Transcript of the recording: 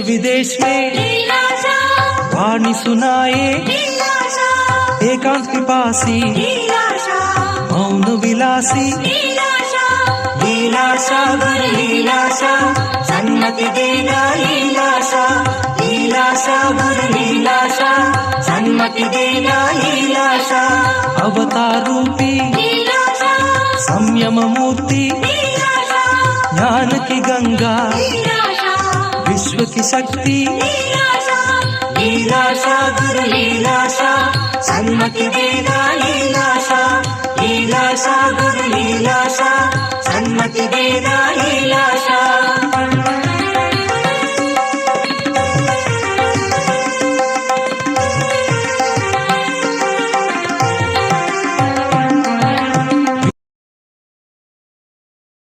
विदेश में वाणी सुनाए एकांत पिपासी मौन विलासी लीलाशा गुरु लीलाशा सन्मति देना लीलाशा लीलाशा गुरु लीलाशा सन्मति देना लीलाशा अवतार रूपी संयम मूर्ति ज्ञान की गंगा विश्व की शक्ति लीलाशा गुरु लीलाशा सन्मति देना लीलाशा लीलाशा गुरु लीलाशा